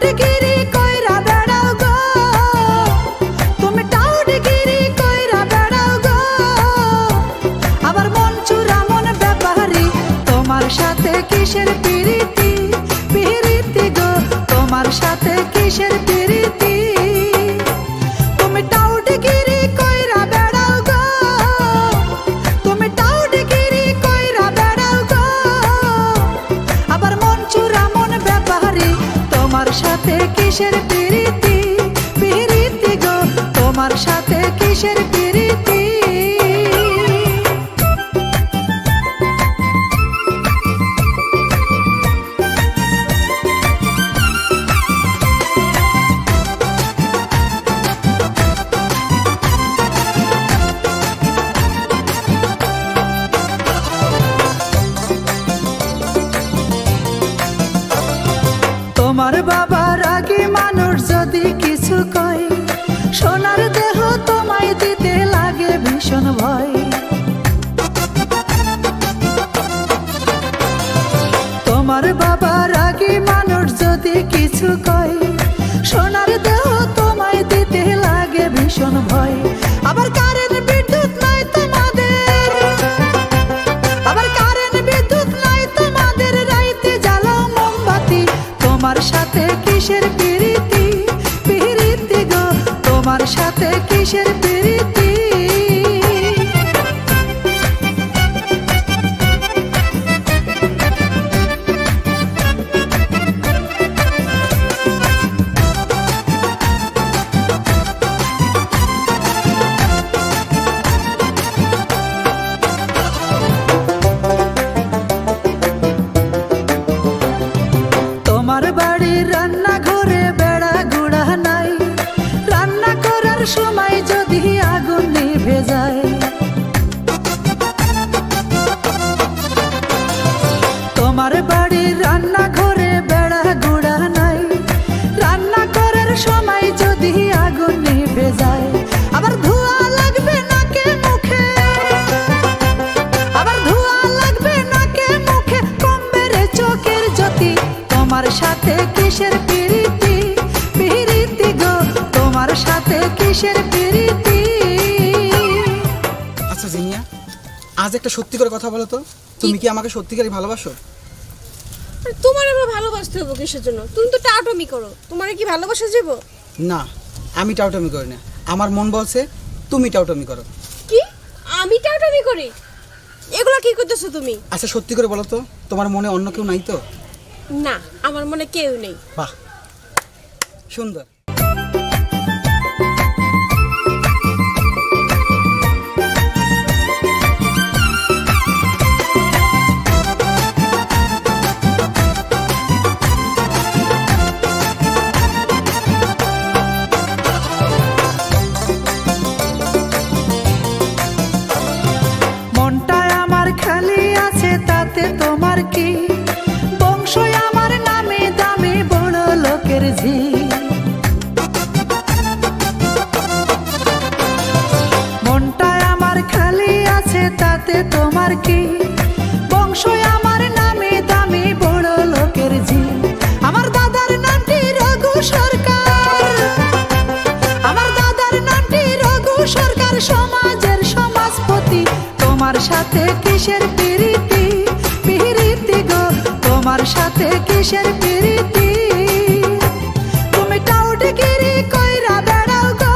টাউটগিরি কইরা বেড়াও গো, তুমি টাউটগিরি কইরা বেড়াও গো। আবার মন চুরা মন ব্যাপারি, তোমার সাথে কিসের পিরিতি পিরিতি গো, তোমার সাথে কিসের পিরিতি। তুমি টাউটগিরি কইরা বেড়াও গো, তুমি টাউটগিরি কইরা বেড়াও গো। আবার মন চুরা মন ব্যাপারি, তোমার সাথে কিসের পিরিতি পিরিতি গো, তোমার সাথে কিসের পিরিতি। তোমার বাবা রাগী মানুষ যদি কিছু কয়, সোনার দেহ তোমায় দিতে লাগে ভীষণ ভয়। তোমার বাবা রাগী মানুষ যদি কিছু কয়, সোনার দেহ তোমায় দিতে লাগে ভীষণ ভয়। আবার কারেন্ট বিদ্যুৎ নাই তোমাদের, আবার কারেন্ট বিদ্যুৎ নাই তোমাদের, রাইতে জ্বালাও মোমবাতি, তোমার সাথে কিসের পিরিতি পিরিতি গো, তোমার সাথে কিসের পিরিতি। তোমার বাড়ির রান্নাঘরে বেড়া গুড়া নাই, রান্না করার সময় যদি আগুন নিভে যায়। তোমার বাড়ির রান্নাঘরে বেড়া গুড়া নাই, রান্না করার সময় যদি আগুন নিভে যায়। আবার ধোঁয়া লাগবে নাকে মুখে, আবার ধোঁয়া লাগবে নাকে মুখে, কমবে রে চোখের জ্যোতি, তোমার সাথে কিসের পিরিতি পিরিতি গো, তোমার সাথে কিসের পিরিতি। আচ্ছা জিনিয়া, আজ একটা সত্যি করে কথা বলো তো, তুমি কি আমাকে সত্যিকারই ভালোবাসো? তোমার আবার ভালোবাসতে হবে কিসের জন্য? তুমি তো টাউটমি করো, তোমার কি ভালোবাসা যাব? না, আমি টাউটামি করি না, আমার মন বলছে তুমি টাউটামি করো। কি আমি টাউটমি করি? এগুলা কি করতেছো তুমি? আচ্ছা সত্যি করে বলো তো, তোমার মনে অন্য কেউ নাই তো? না, আমার মনে কেউ নেই। বাহ, সুন্দর। মনটা আমার খালি আছে তাতে তোমার কি, বংশই আমার নামে দামি বড় লোকের ঝি। মনটা আমার খালি আছে তাতে তোমার কি, বংশই আমার নামে দামি বড় লোকের ঝি। আমার দাদার নামটি রঘু সরকার, আমার দাদার নামটি রঘু সরকার, সমাজের সমাজপতি, তোমার সাথে কিসের পিরিতি পিরিতি গো, তোমার সাথে কিসের পিরিতি। তুমি টাউটগিরি কইরা বেড়াও গো,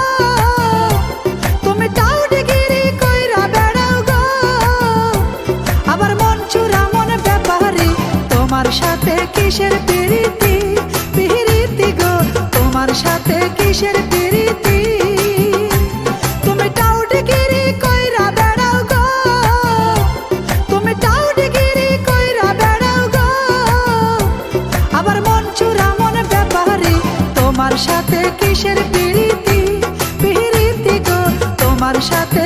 তুমি টাউটগিরি কইরা বেড়াও গো। আবার মন চুরা মন ব্যাপারি, তোমার সাথে কিসের পিরিতি পিরিতি গো, তোমার সাথে কিসের পিরিতি। তুমি টাউটগিরি কইরা বেড়াও গো, তুমি টাউটগিরি কইরা বেড়াও গো। আবার মন চুরা মন ব্যাপারি, তোমার সাথে কিসের পিরিতি পিরিতি গো, তোমার সাথে